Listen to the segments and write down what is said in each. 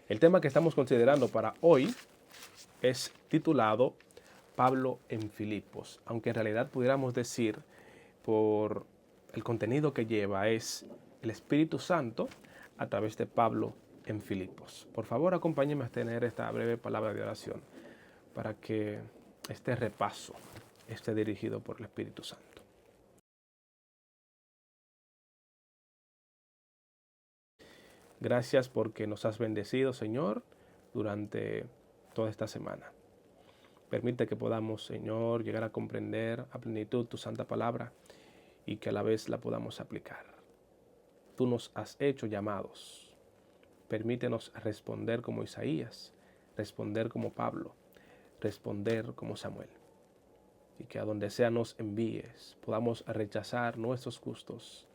El tema que estamos considerando para hoy es titulado Pablo en Filipos, aunque en realidad pudiéramos decir por el contenido que lleva es el Espíritu Santo a través de Pablo en Filipos. Por favor, acompáñenme a tener esta breve palabra de oración para que este repaso esté dirigido por el Espíritu Santo. Gracias porque nos has bendecido, Señor, durante toda esta semana. Permite que podamos, Señor, llegar a comprender a plenitud tu santa palabra y que a la vez la podamos aplicar. Tú nos has hecho llamados. Permítenos responder como Isaías, responder como Pablo, responder como Samuel. Y que a donde sea nos envíes, podamos rechazar nuestros gustos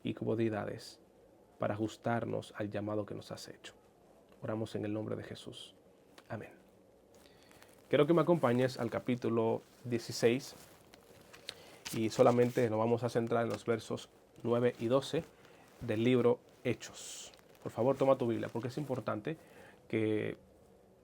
y comodidades para ajustarnos al llamado que nos has hecho. Oramos en el nombre de Jesús. Amén. Quiero que me acompañes al capítulo 16 y solamente nos vamos a centrar en los versos 9 y 12 del libro Hechos. Por favor, toma tu Biblia porque es importante que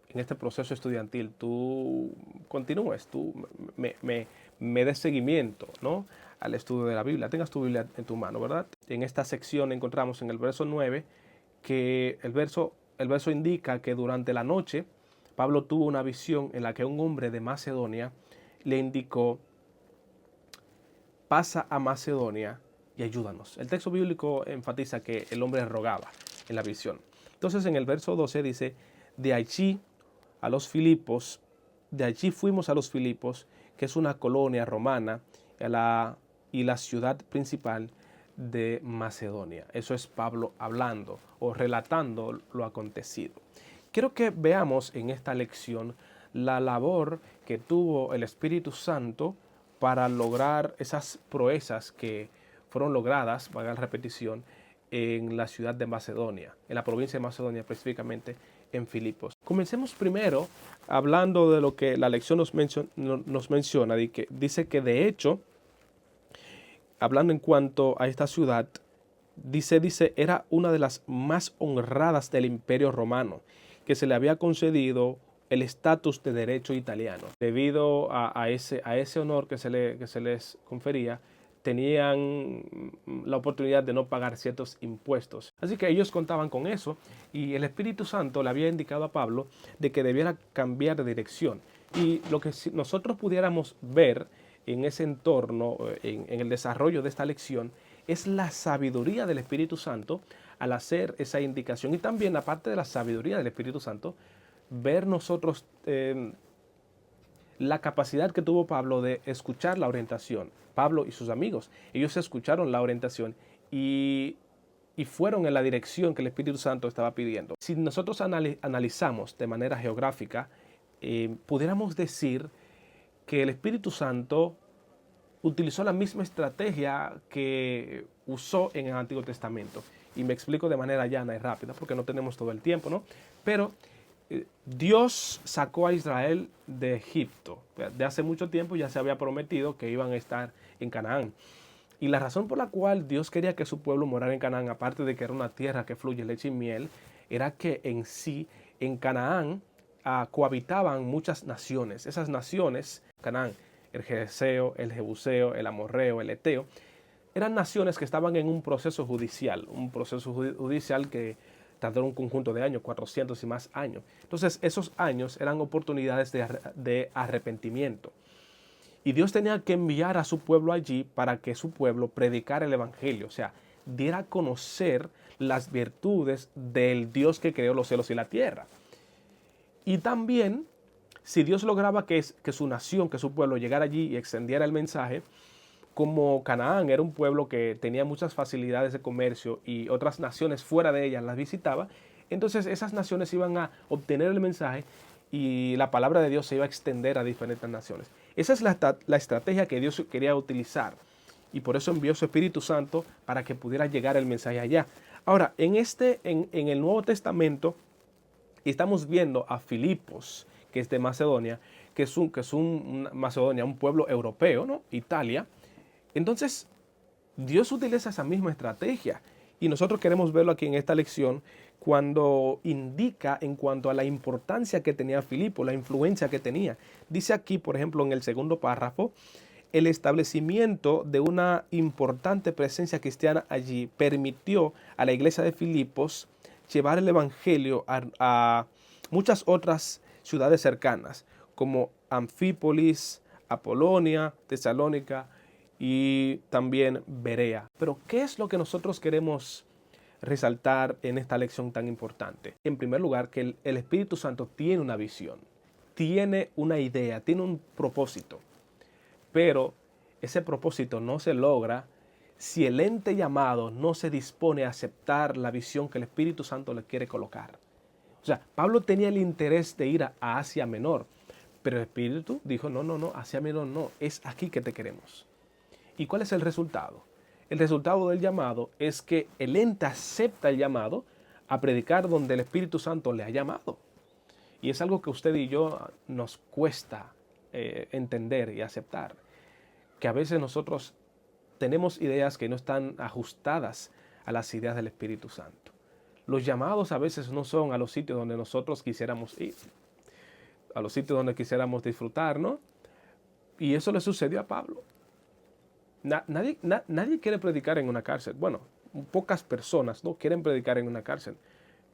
en este proceso estudiantil tú continúes, tú me des seguimiento, ¿no?, al estudio de la Biblia. Tengas tu Biblia en tu mano, ¿verdad? En esta sección encontramos en el verso 9 que el verso indica que durante la noche Pablo tuvo una visión en la que un hombre de Macedonia le indicó: pasa a Macedonia y ayúdanos. El texto bíblico enfatiza que el hombre rogaba en la visión. Entonces en el verso 12 dice: de allí a los Filipos, de allí fuimos a los Filipos, que es una colonia romana y la ciudad principal de Macedonia. Eso es Pablo hablando o relatando lo acontecido. Quiero que veamos en esta lección la labor que tuvo el Espíritu Santo para lograr esas proezas que fueron logradas, valga la repetición, en la ciudad de Macedonia, en la provincia de Macedonia, específicamente en Filipos. Comencemos primero hablando de lo que la lección nos menciona, dice que de hecho, hablando en cuanto a esta ciudad, dice, era una de las más honradas del Imperio Romano, que se le había concedido el estatus de derecho italiano. Debido a ese honor que se les confería, tenían la oportunidad de no pagar ciertos impuestos. Así que ellos contaban con eso y el Espíritu Santo le había indicado a Pablo de que debiera cambiar de dirección. Y lo que nosotros pudiéramos ver en ese entorno, en el desarrollo de esta lección, es la sabiduría del Espíritu Santo al hacer esa indicación. Y también, aparte de la sabiduría del Espíritu Santo, ver nosotros la capacidad que tuvo Pablo de escuchar la orientación. Pablo y sus amigos, ellos escucharon la orientación y fueron en la dirección que el Espíritu Santo estaba pidiendo. Si nosotros analizamos de manera geográfica, pudiéramos decir que el Espíritu Santo utilizó la misma estrategia que usó en el Antiguo Testamento. Y me explico de manera llana y rápida porque no tenemos todo el tiempo, ¿no? Pero Dios sacó a Israel de Egipto. De hace mucho tiempo ya se había prometido que iban a estar en Canaán. Y la razón por la cual Dios quería que su pueblo morara en Canaán, aparte de que era una tierra que fluye leche y miel, era que en sí, en Canaán, cohabitaban muchas naciones. Esas naciones, Canaán, el Gereseo, el Jebuseo, el Amorreo, el Eteo, eran naciones que estaban en un proceso judicial que tardó un conjunto de años, 400 y más años. Entonces, esos años eran oportunidades de arrepentimiento. Y Dios tenía que enviar a su pueblo allí para que su pueblo predicara el evangelio, o sea, diera a conocer las virtudes del Dios que creó los cielos y la tierra. Y también, si Dios lograba que su nación, que su pueblo llegara allí y extendiera el mensaje, como Canaán era un pueblo que tenía muchas facilidades de comercio y otras naciones fuera de ellas las visitaba, entonces esas naciones iban a obtener el mensaje y la palabra de Dios se iba a extender a diferentes naciones. Esa es la estrategia que Dios quería utilizar y por eso envió su Espíritu Santo para que pudiera llegar el mensaje allá. Ahora, en el Nuevo Testamento estamos viendo a Filipos, que es de Macedonia, que es Macedonia, un pueblo europeo, ¿no? Italia. Entonces, Dios utiliza esa misma estrategia y nosotros queremos verlo aquí en esta lección cuando indica en cuanto a la importancia que tenía Filipo, la influencia que tenía. Dice aquí, por ejemplo, en el segundo párrafo, el establecimiento de una importante presencia cristiana allí permitió a la iglesia de Filipos llevar el evangelio a muchas otras ciudades cercanas, como Anfípolis, Apolonia, Tesalónica y también Berea. Pero, ¿qué es lo que nosotros queremos resaltar en esta lección tan importante? En primer lugar, que el Espíritu Santo tiene una visión, tiene una idea, tiene un propósito. Pero ese propósito no se logra si el ente llamado no se dispone a aceptar la visión que el Espíritu Santo le quiere colocar. O sea, Pablo tenía el interés de ir a Asia Menor, pero el Espíritu dijo, no, Asia Menor no, es aquí que te queremos. ¿Y cuál es el resultado? El resultado del llamado es que el ente acepta el llamado a predicar donde el Espíritu Santo le ha llamado. Y es algo que usted y yo nos cuesta entender y aceptar. Que a veces nosotros tenemos ideas que no están ajustadas a las ideas del Espíritu Santo. Los llamados a veces no son a los sitios donde nosotros quisiéramos ir, a los sitios donde quisiéramos disfrutar, ¿no? Y eso le sucedió a Pablo. Nadie quiere predicar en una cárcel. Bueno, pocas personas no quieren predicar en una cárcel.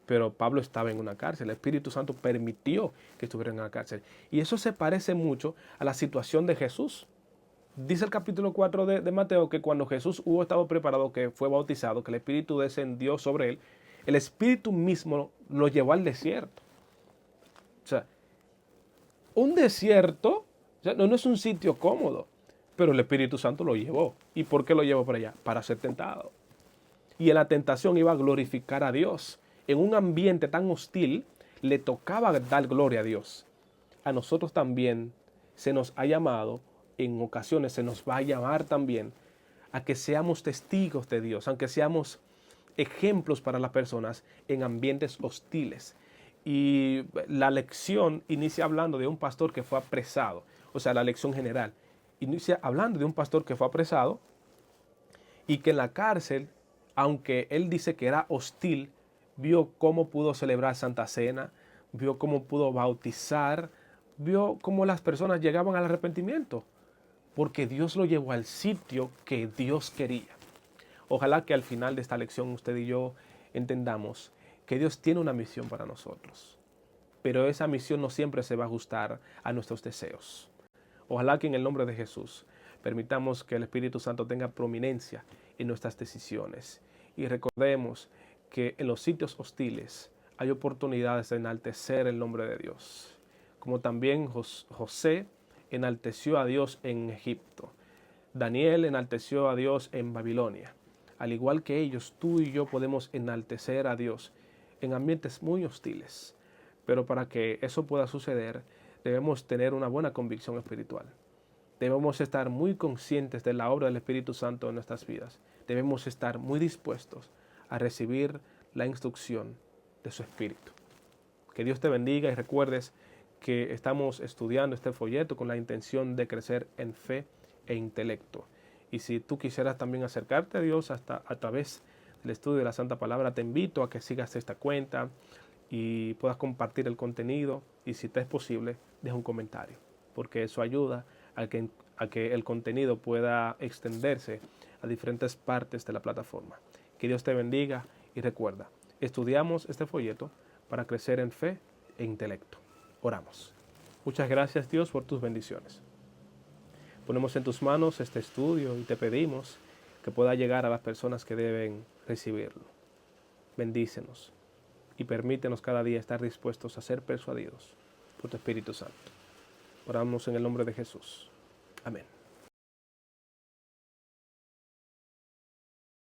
Pero Pablo estaba en una cárcel. El Espíritu Santo permitió que estuviera en una cárcel. Y eso se parece mucho a la situación de Jesús. Dice el capítulo 4 de Mateo que cuando Jesús hubo estado preparado, que fue bautizado, que el Espíritu descendió sobre él, el Espíritu mismo lo llevó al desierto. O sea, un desierto, o sea, no es un sitio cómodo, pero el Espíritu Santo lo llevó. ¿Y por qué lo llevó para allá? Para ser tentado. Y en la tentación iba a glorificar a Dios. En un ambiente tan hostil, le tocaba dar gloria a Dios. A nosotros también se nos ha llamado, en ocasiones se nos va a llamar también, a que seamos testigos de Dios, aunque seamos ejemplos para las personas en ambientes hostiles. Y la lección inicia hablando de un pastor que fue apresado, o sea, la lección general. Inicia hablando de un pastor que fue apresado y que en la cárcel, aunque él dice que era hostil, vio cómo pudo celebrar Santa Cena, vio cómo pudo bautizar, vio cómo las personas llegaban al arrepentimiento, porque Dios lo llevó al sitio que Dios quería. Ojalá que al final de esta lección usted y yo entendamos que Dios tiene una misión para nosotros, pero esa misión no siempre se va a ajustar a nuestros deseos. Ojalá que en el nombre de Jesús permitamos que el Espíritu Santo tenga prominencia en nuestras decisiones y recordemos que en los sitios hostiles hay oportunidades de enaltecer el nombre de Dios, como también José enalteció a Dios en Egipto. Daniel enalteció a Dios en Babilonia. Al igual que ellos, tú y yo podemos enaltecer a Dios en ambientes muy hostiles. Pero para que eso pueda suceder, debemos tener una buena convicción espiritual. Debemos estar muy conscientes de la obra del Espíritu Santo en nuestras vidas. Debemos estar muy dispuestos a recibir la instrucción de su Espíritu. Que Dios te bendiga y recuerdes que estamos estudiando este folleto con la intención de crecer en fe e intelecto. Y si tú quisieras también acercarte a Dios a través del estudio de la Santa Palabra, te invito a que sigas esta cuenta y puedas compartir el contenido y si te es posible, deja un comentario, porque eso ayuda a que el contenido pueda extenderse a diferentes partes de la plataforma. Que Dios te bendiga y recuerda, estudiamos este folleto para crecer en fe e intelecto. Oramos. Muchas gracias, Dios, por tus bendiciones. Ponemos en tus manos este estudio y te pedimos que pueda llegar a las personas que deben recibirlo. Bendícenos y permítenos cada día estar dispuestos a ser persuadidos por tu Espíritu Santo. Oramos en el nombre de Jesús. Amén.